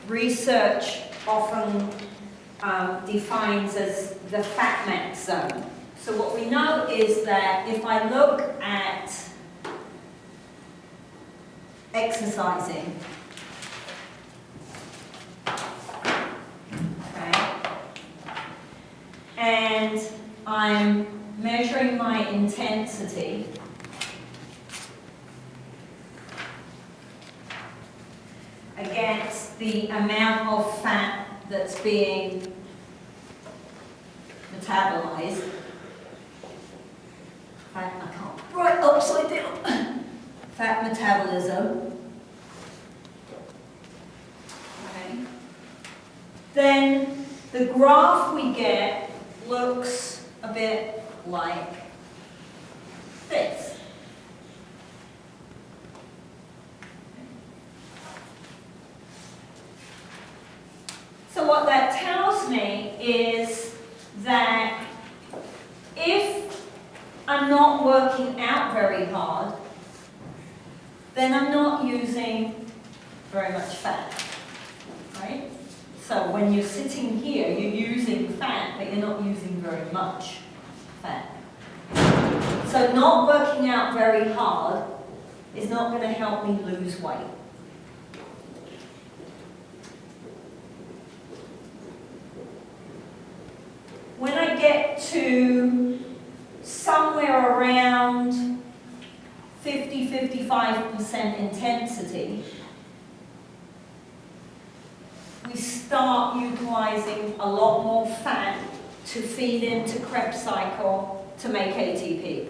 research often defines as the fat max zone. So what we know is that if I look at exercising, okay, and I'm measuring my intensity, against the amount of fat that's being metabolized. I can't write upside down. Fat metabolism. Okay. Then the graph we get looks a bit like this. So what that tells me is that if I'm not working out very hard, then I'm not using very much fat, right? So when you're sitting here, you're using fat, but you're not using very much fat. So not working out very hard is not going to help me lose weight. When I get to somewhere around 50–55% intensity, we start utilizing a lot more fat to feed into Krebs cycle to make ATP.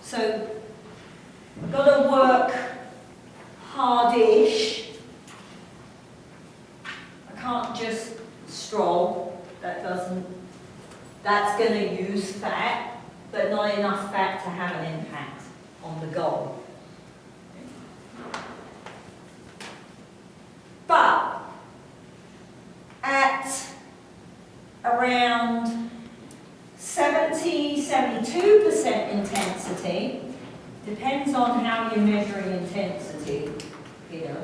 So, got to work hardish. I can't just stroll. That's going to use fat, but not enough fat to have an impact on the goal. But at around 70–72% intensity, depends on how you're measuring intensity here,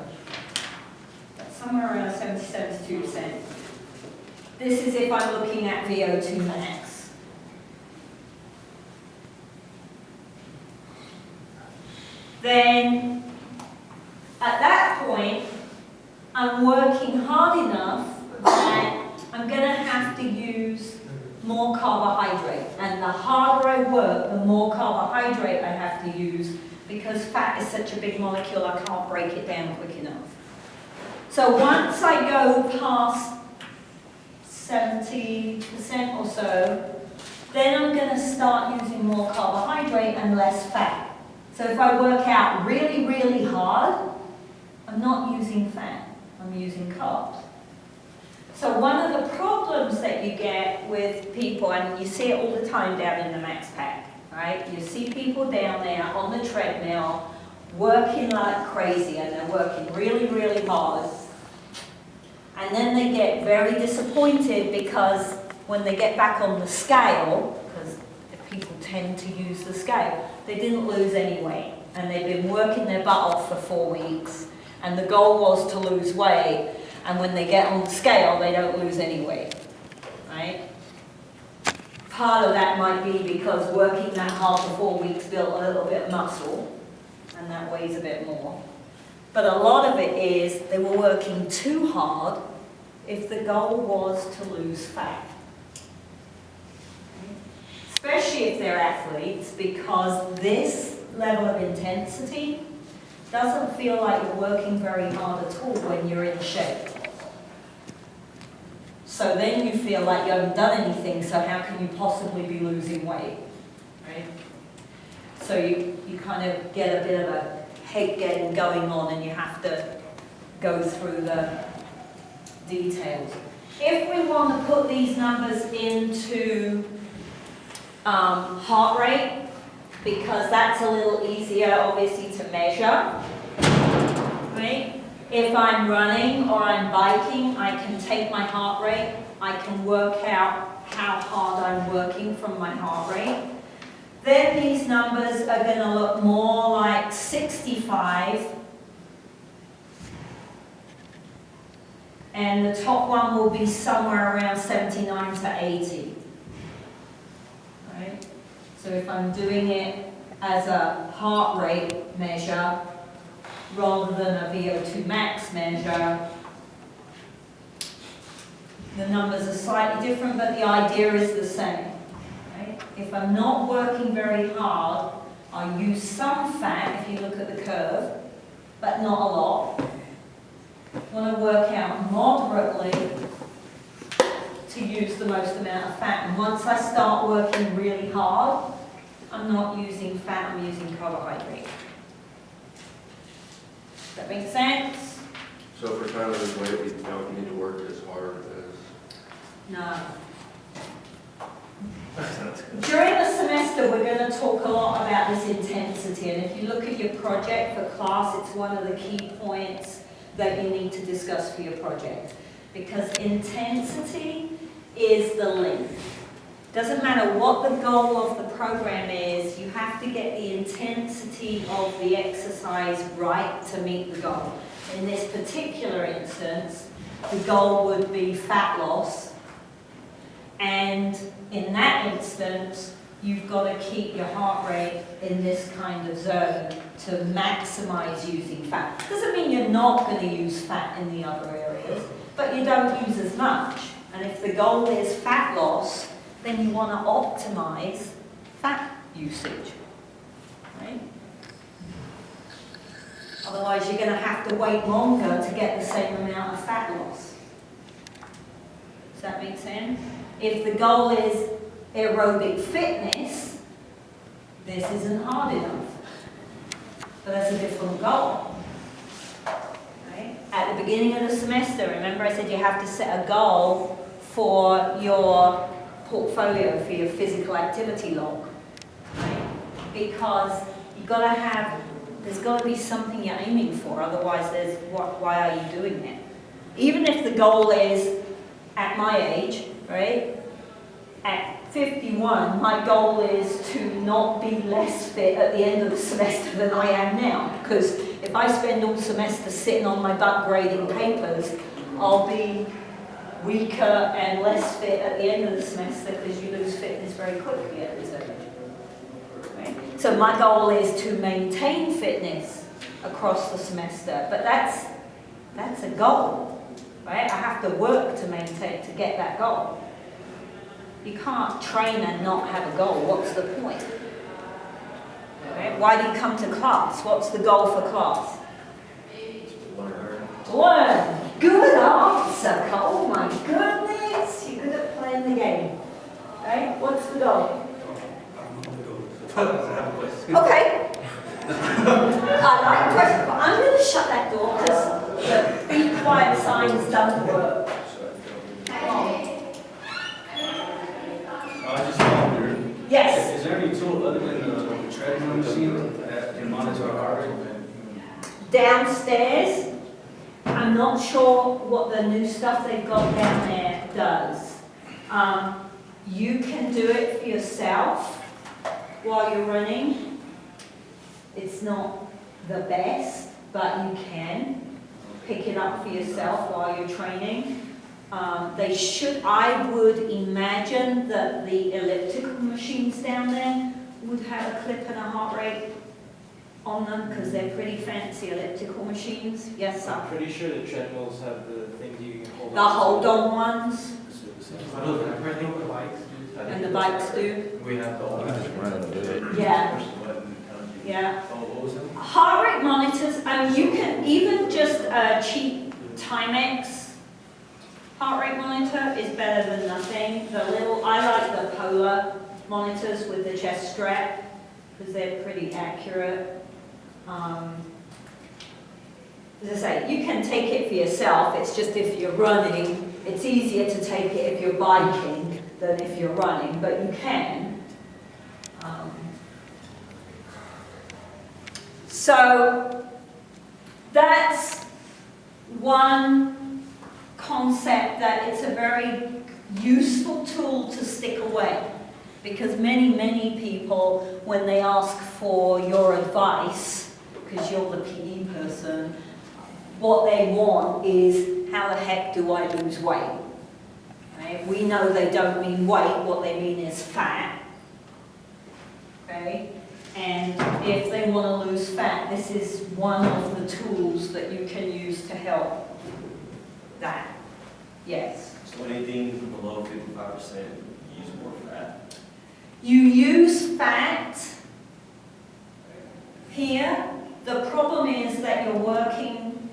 but somewhere around 70–72%. This is if I'm looking at VO2 max. Then, at that point, I'm working hard enough that I'm going to have to use more carbohydrate. And the harder I work, the more carbohydrate I have to use, because fat is such a big molecule, I can't break it down quick enough. So once I go past 70% or so, then I'm going to start using more carbohydrate and less fat. So if I work out really, really hard, I'm not using fat, I'm using carbs. So one of the problems that you get with people, and you see it all the time down in the Max Pack, right? You see people down there on the treadmill working like crazy, and they're working really, really hard. And then they get very disappointed because when they get back on the scale, because people tend to use the scale, they didn't lose any weight. And they've been working their butt off for 4 weeks. And the goal was to lose weight. And when they get on the scale, they don't lose any weight, right? Part of that might be because working that hard for 4 weeks built a little bit of muscle. And that weighs a bit more. But a lot of it is they were working too hard if the goal was to lose fat. Especially if they're athletes, because this level of intensity doesn't feel like you're working very hard at all when you're in shape. So then you feel like you haven't done anything, so how can you possibly be losing weight, right? So you kind of get a bit of a head getting going on, and you have to go through the details. If we want to put these numbers into heart rate, because that's a little easier obviously to measure, right? If I'm running or I'm biking, I can take my heart rate, I can work out how hard I'm working from my heart rate. Then these numbers are going to look more like 65 And the top one will be somewhere around 79 to 80. Right? So if I'm doing it as a heart rate measure rather than a VO2 max measure, the numbers are slightly different, but the idea is the same. Right? If I'm not working very hard, I use some fat, if you look at the curve, but not a lot. Want to work out moderately to use the most amount of fat. And once I start working really hard, I'm not using fat, I'm using carbohydrate. Does that make sense? So if we're trying to lose weight, we don't need to work as hard as... No. During the semester, we're going to talk a lot about this intensity, and if you look at your project for class, it's one of the key points that you need to discuss for your project. Because intensity is the link. Doesn't matter what the goal of the program is, you have to get the intensity of the exercise right to meet the goal. In this particular instance, the goal would be fat loss. And in that instance, you've got to keep your heart rate in this kind of zone to maximize using fat. Doesn't mean you're not going to use fat in the other areas, but you don't use as much. And if the goal is fat loss, then you want to optimize fat usage, right? Otherwise, you're going to have to wait longer to get the same amount of fat loss. Does that make sense? If the goal is aerobic fitness, this isn't hard enough. But that's a different goal. Right? At the beginning of the semester, remember I said you have to set a goal for your portfolio, for your physical activity log. Right? Because you've got to have, there's got to be something you're aiming for, otherwise why are you doing it? Even if the goal is, at my age, right? At 51, my goal is to not be less fit at the end of the semester than I am now. Because if I spend all semester sitting on my butt grading papers, I'll be weaker and less fit at the end of the semester because you lose fitness very quickly at this age. Right? So my goal is to maintain fitness across the semester, but that's a goal. Right? I have to work to maintain, to get that goal. You can't train and not have a goal. What's the point? Right? Why do you come to class? What's the goal for class? Learn. Good answer. Oh my goodness. You're good at playing the game. Right? What's the goal? Okay. I like questions, but I'm going to shut that door because the be quiet signs don't work. I just wondered. Yes. Is there any tool other than the treadmill machine that can monitor our heart rate? Downstairs, I'm not sure what the new stuff they've got down there does. You can do it for yourself while you're running. It's not the best, but you can pick it up for yourself while you're training. I would imagine that the elliptical machines down there would have a clip and a heart rate on them because they're pretty fancy elliptical machines. Yes, sir? I'm pretty sure the treadmills have the things you can hold on. The hold-on ones And and the bikes do. We have the old. Yeah. Push the button, Yeah. Oh, what was it? Heart rate monitors, you can even just a cheap Timex heart rate monitor is better than nothing. I like the Polar monitors with the chest strap because they're pretty accurate. As I say, you can take it for yourself. It's just if you're running, it's easier to take it if you're biking than if you're running, but you can. So that's one concept that it's a very useful tool to stick away because many people, when they ask for your advice, because you're the PE person, what they want is, how the heck do I lose weight? Right? We know they don't mean weight, what they mean is fat. Okay? And if they want to lose fat, this is one of the tools that you can use to help that. Yes? So anything below 55%, use more fat. You use fat here. The problem is that you're working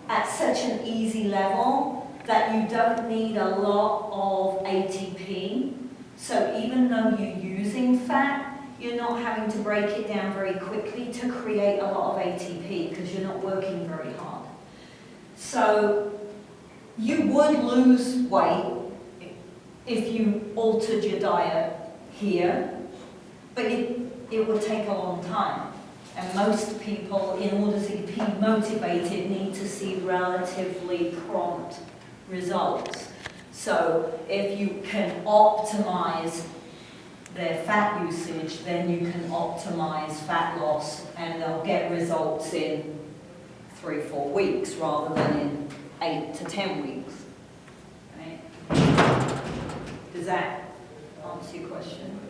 at such an easy level that you don't need a lot of ATP. So even though you're using fat, you're not having to break it down very quickly to create a lot of ATP because you're not working very hard. So you would lose weight if you altered your diet here, but it would take a long time. And most people, in order to be motivated, need to see relatively prompt results. So if you can optimize their fat usage, then you can optimize fat loss, and they'll get results in 3-4 weeks rather than in 8 to 10 weeks. Right? Does that answer your question?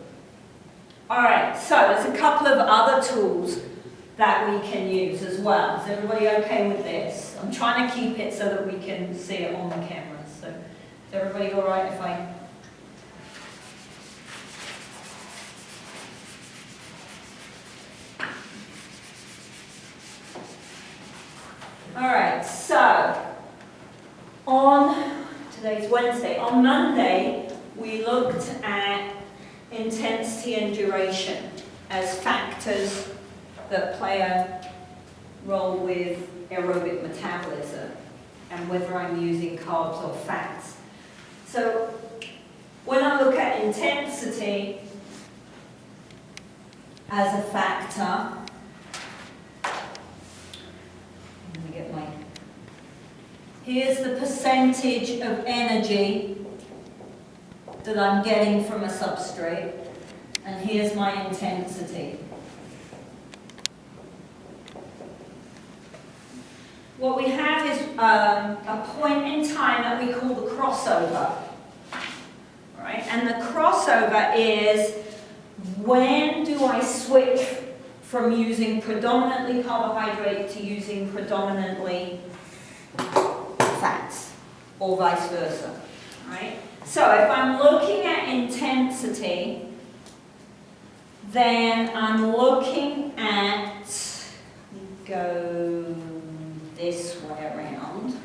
All right, so there's a couple of other tools that we can use as well. Is everybody okay with this? I'm trying to keep it so that we can see it on the camera. So is everybody all right if I... All right, so today's Wednesday. On Monday, we looked at intensity and duration as factors that play a role with aerobic metabolism and whether I'm using carbs or fats. So when I look at intensity as a factor, here's the percentage of energy that I'm getting from a substrate, and here's my intensity. What we have is a point in time that we call the crossover. Right? And the crossover is, when do I switch from using predominantly carbohydrate to using predominantly fats, or vice versa, right? So if I'm looking at intensity, then I'm looking at, go this way around.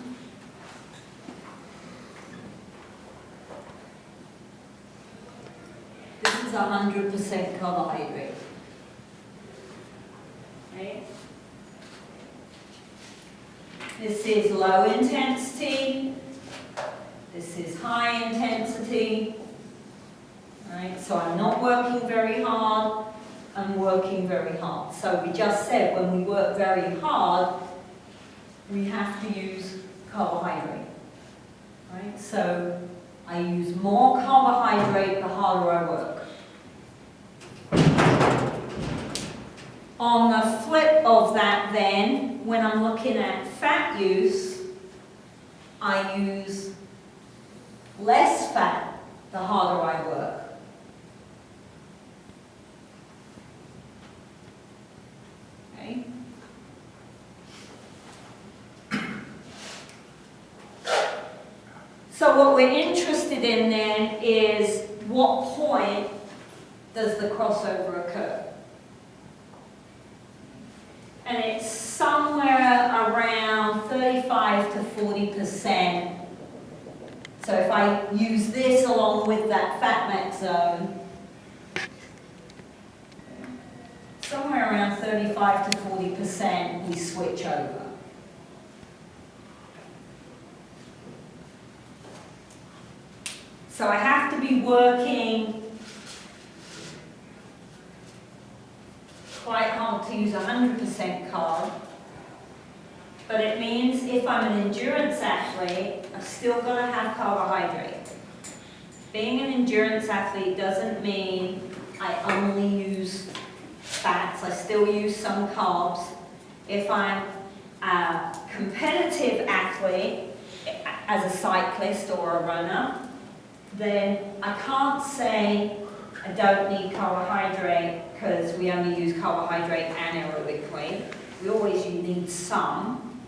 This is 100% carbohydrate, right? This is low intensity, this is high intensity, right? So I'm not working very hard, I'm working very hard. So we just said when we work very hard, we have to use carbohydrate, right? So I use more carbohydrate the harder I work. On the flip of that then, when I'm looking at fat use, I use less fat the harder I work. Okay? So what we're interested in then is, what point does the crossover occur? And it's somewhere around 35 to 40%. So if I use this along with that fat met zone, somewhere around 35 to 40% we switch over. So I have to be working quite hard to use 100% carb, but it means if I'm an endurance athlete, I've still got to have carbohydrate. Being an endurance athlete doesn't mean I only use fats, I still use some carbs. If I'm a competitive athlete, as a cyclist or a runner, then I can't say I don't need carbohydrate because we only use carbohydrate anaerobically. We always need some.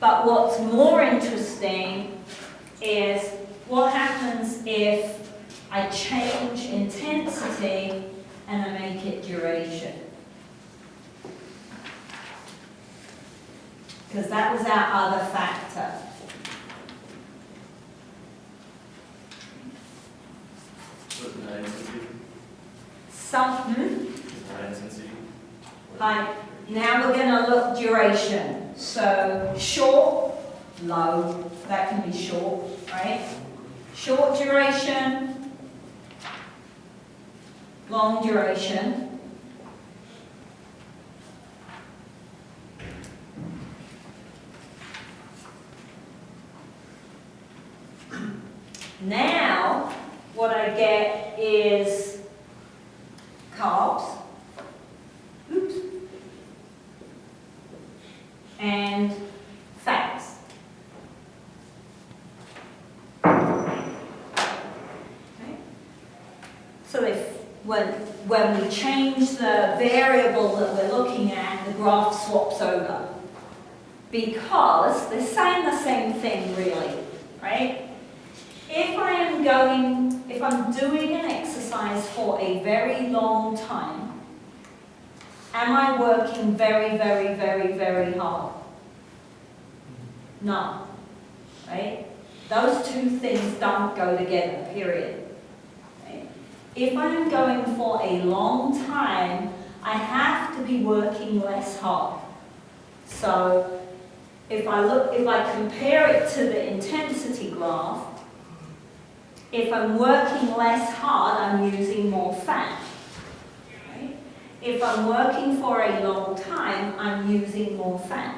But what's more interesting is what happens if I change intensity and I make it duration. Because that was our other factor. What's the intensity? Something. High intensity. Hi. Now we're going to look duration. So short, low. That can be short, right? Short duration, long duration. Now, what I get is carbs, oops, and fats. Okay. So when we change the variable that we're looking at, the graph swaps over. Because they're saying the same thing really, right? If I'm doing an exercise for a very long time, am I working very, very, very, very hard? No, right? Those two things don't go together, period. Right? If I'm going for a long time, I have to be working less hard. So if I compare it to the intensity graph, if I'm working less hard, I'm using more fat. Right? If I'm working for a long time, I'm using more fat.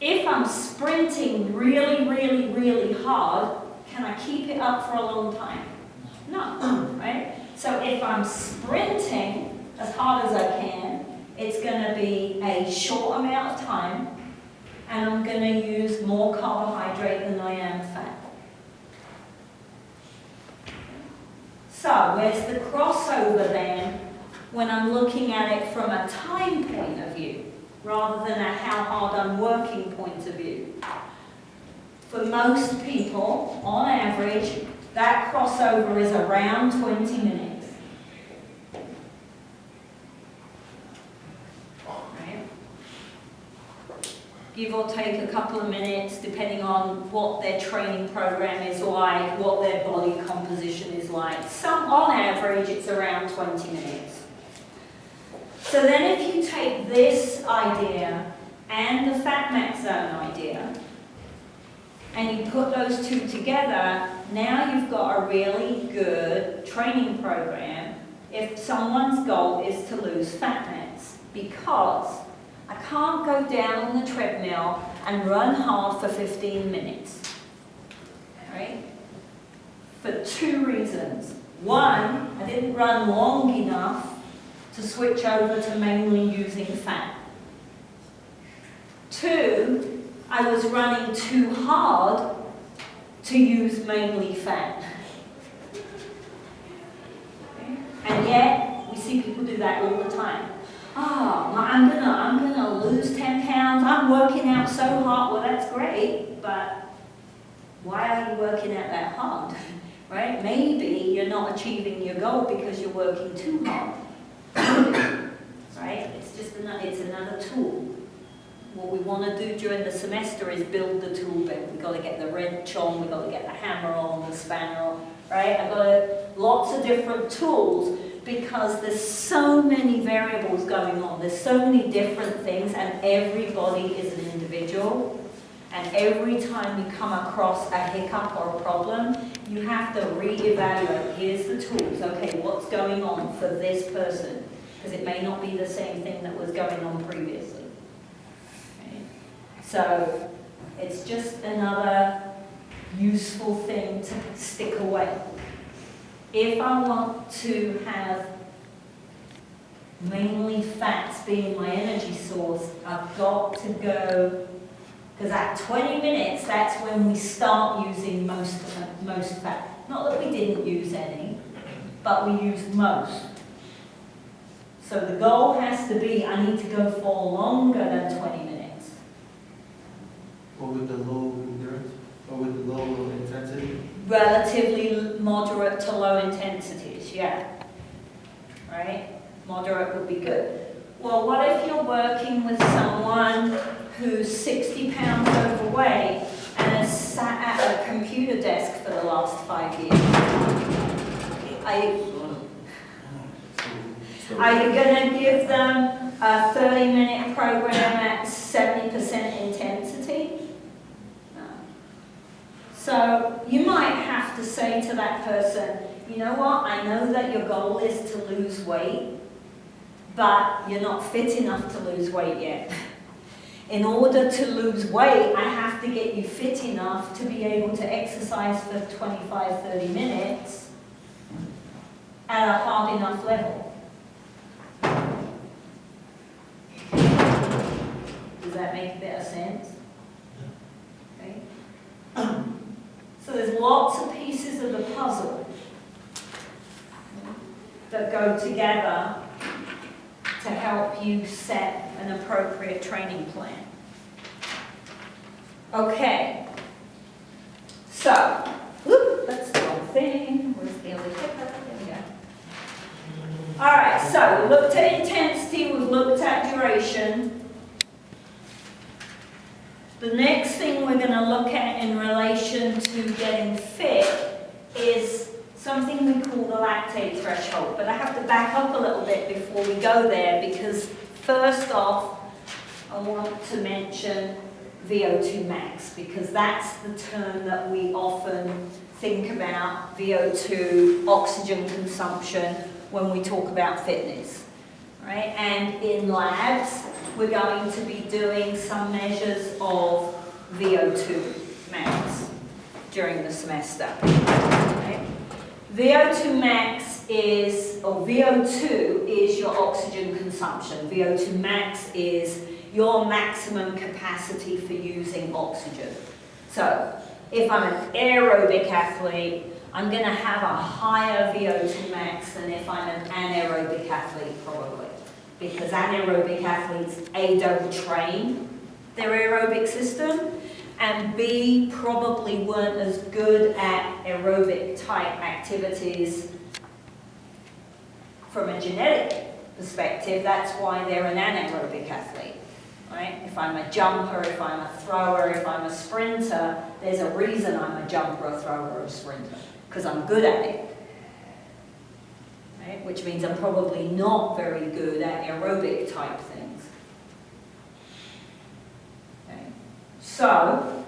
If I'm sprinting really, really, really hard, can I keep it up for a long time? No, right? So if I'm sprinting as hard as I can, it's going to be a short amount of time, and I'm going to use more carbohydrate than I am fat. So where's the crossover then when I'm looking at it from a time point of view rather than a how hard I'm working point of view? For most people, on average, that crossover is around 20 minutes. Give or take a couple of minutes, depending on what their training program is like, what their body composition is like. On average, it's around 20 minutes. So then if you take this idea and the fat max zone idea, and you put those two together, now you've got a really good training program if someone's goal is to lose fat mass, because I can't go down on the treadmill and run hard for 15 minutes, right? For two reasons. One, I didn't run long enough to switch over to mainly using fat. Two, I was running too hard to use mainly fat. Okay? And yet, we see people do that all the time. Oh, I'm gonna lose 10 pounds. I'm working out so hard. Well, that's great, but why are you working out that hard? Right? Maybe you're not achieving your goal because you're working too hard. Right? It's another tool. What we want to do during the semester is build the tool belt. We've got to get the wrench on, we've got to get the hammer on, the spanner on. Right? I've got lots of different tools, because there's so many variables going on. There's so many different things, and everybody is an individual. And every time you come across a hiccup or a problem, you have to re-evaluate. Here's the tools. Okay, what's going on for this person? Because it may not be the same thing that was going on previously. Okay? So it's just another useful thing to stick away. If I want to have mainly fats being my energy source, I've got to go, because at 20 minutes, that's when we start using most fat. Not that we didn't use any, but we used most. So the goal has to be, I need to go for longer than 20 minutes. Or with the low endurance, or with the low intensity? Relatively moderate to low intensities, yeah. Right? Moderate would be good. Well, what if you're working with someone who's 60 pounds overweight and has sat at a computer desk for the last 5 years? Are you going to give them a 30-minute program at 70% intensity? No. So you might have to say to that person, you know what, I know that your goal is to lose weight, but you're not fit enough to lose weight yet. In order to lose weight, I have to get you fit enough to be able to exercise for 25, 30 minutes at a hard enough level. Does that make a bit of sense? Okay. So there's lots of pieces of the puzzle that go together to help you set an appropriate training plan. Okay. So, that's the wrong thing. Where's the other clicker? There we go. All right, so we looked at intensity, we've looked at duration. The next thing we're going to look at in relation to getting fit is something we call the lactate threshold. But I have to back up a little bit before we go there, because first off, I want to mention VO2 max, because that's the term that we often think about, VO2, oxygen consumption, when we talk about fitness. Right? And in labs, we're going to be doing some measures of VO2 max during the semester. Right? VO2 max is, or VO2 is your oxygen consumption. VO2 max is your maximum capacity for using oxygen. So, if I'm an aerobic athlete, I'm going to have a higher VO2 max than if I'm an anaerobic athlete, probably. Because anaerobic athletes, A, don't train their aerobic system, and B, probably weren't as good at aerobic type activities from a genetic perspective. That's why they're an anaerobic athlete. Right? If I'm a jumper, if I'm a thrower, if I'm a sprinter, there's a reason I'm a jumper, a thrower, or a sprinter, because I'm good at it. Right? Which means I'm probably not very good at aerobic type things. Okay. So,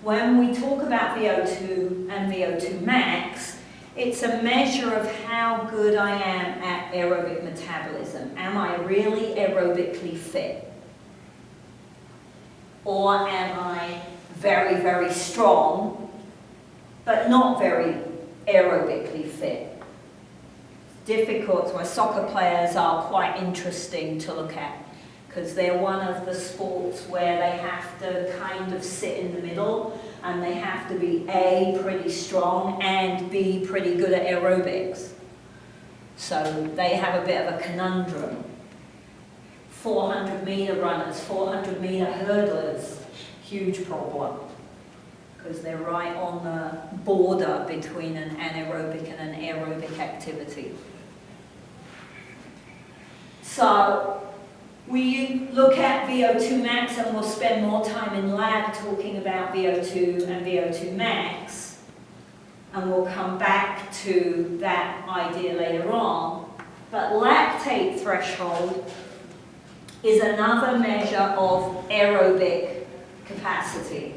when we talk about VO2 and VO2 max, it's a measure of how good I am at aerobic metabolism. Am I really aerobically fit? Or am I very, very strong, but not very aerobically fit? Difficult, so soccer players are quite interesting to look at, because they're one of the sports where they have to kind of sit in the middle, and they have to be A, pretty strong, and B, pretty good at aerobics. So they have a bit of a conundrum. 400-meter runners, 400-meter hurdlers, huge problem, because they're right on the border between an anaerobic and an aerobic activity. So we look at VO2 max, and we'll spend more time in lab talking about VO2 and VO2 max, and we'll come back to that idea later on. But lactate threshold is another measure of aerobic capacity.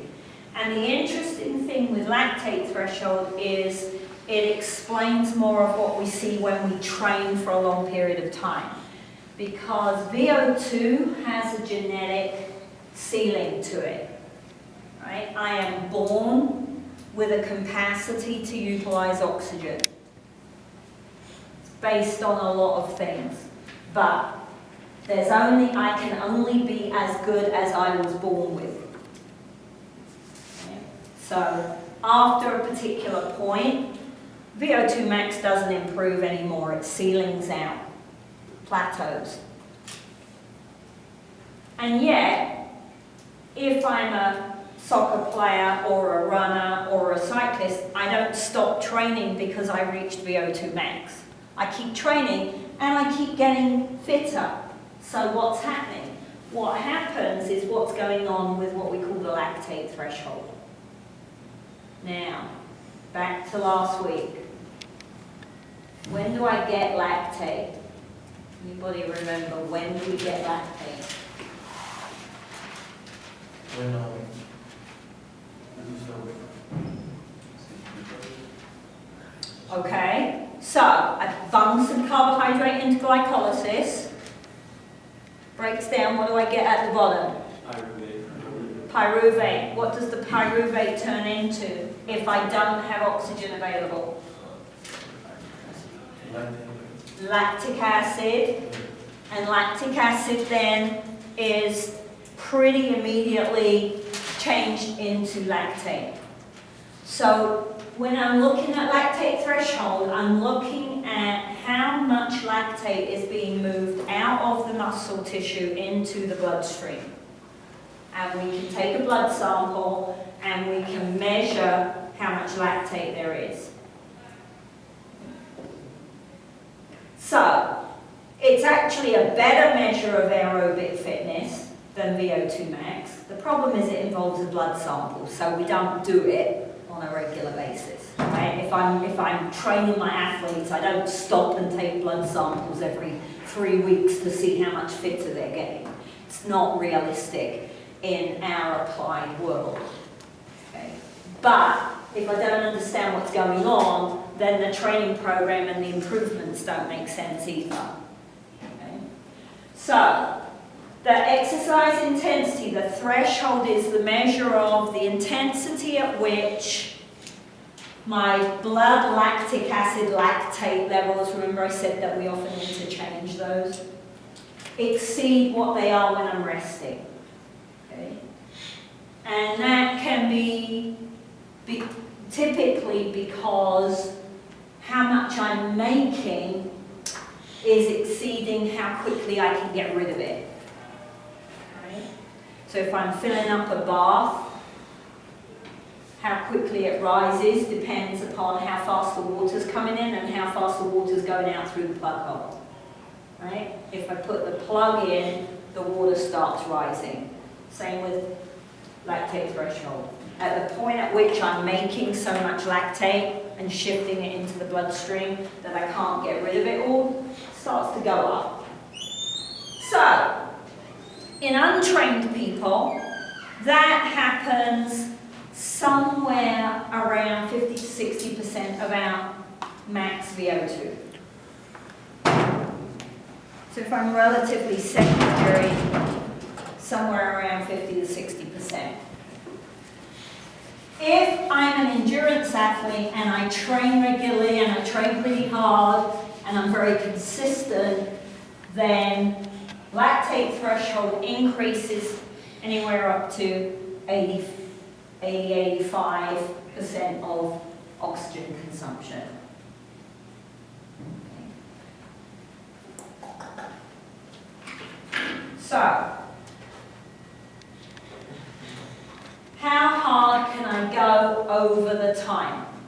And the interesting thing with lactate threshold is it explains more of what we see when we train for a long period of time. Because VO2 has a genetic ceiling to it. Right? I am born with a capacity to utilize oxygen. It's based on a lot of things. But I can only be as good as I was born with. Okay. So after a particular point, VO2 max doesn't improve anymore, it ceilings out, plateaus. And yet, if I'm a soccer player or a runner or a cyclist, I don't stop training because I reached VO2 max. I keep training and I keep getting fitter. So what's happening? What happens is what's going on with what we call the lactate threshold. Now, back to last week. When do I get lactate? Anybody remember when do we get lactate? When, Okay, so I bung some carbohydrate into glycolysis. Breaks down, what do I get at the bottom? Pyruvate. What does the pyruvate turn into if I don't have oxygen available? Lactic acid. And lactic acid then is pretty immediately changed into lactate. So when I'm looking at lactate threshold, I'm looking at how much lactate is being moved out of the muscle tissue into the bloodstream. And we can take a blood sample and we can measure how much lactate there is. So it's actually a better measure of aerobic fitness than VO2 max. The problem is it involves a blood sample, so we don't do it on a regular basis. Right? If I'm training my athletes, I don't stop and take blood samples every 3 weeks to see how much fitter they're getting. It's not realistic in our applied world. Okay? But if I don't understand what's going on, then the training program and the improvements don't make sense either. Okay? So, the exercise intensity, the threshold, is the measure of the intensity at which my blood lactic acid lactate levels, remember I said that we often interchange those, exceed what they are when I'm resting. Okay? And that can be typically because how much I'm making is exceeding how quickly I can get rid of it. So if I'm filling up a bath, how quickly it rises depends upon how fast the water's coming in and how fast the water's going out through the plug hole. Right? If I put the plug in, the water starts rising. Same with lactate threshold. At the point at which I'm making so much lactate and shifting it into the bloodstream that I can't get rid of it all, it starts to go up. So, in untrained people, that happens somewhere around 50 to 60% of our max VO2. So if I'm relatively sedentary, somewhere around 50 to 60%. If I'm an endurance athlete and I train regularly and I train pretty hard and I'm very consistent, then lactate threshold increases anywhere up to 80-85% of oxygen consumption. So, how hard can I go over the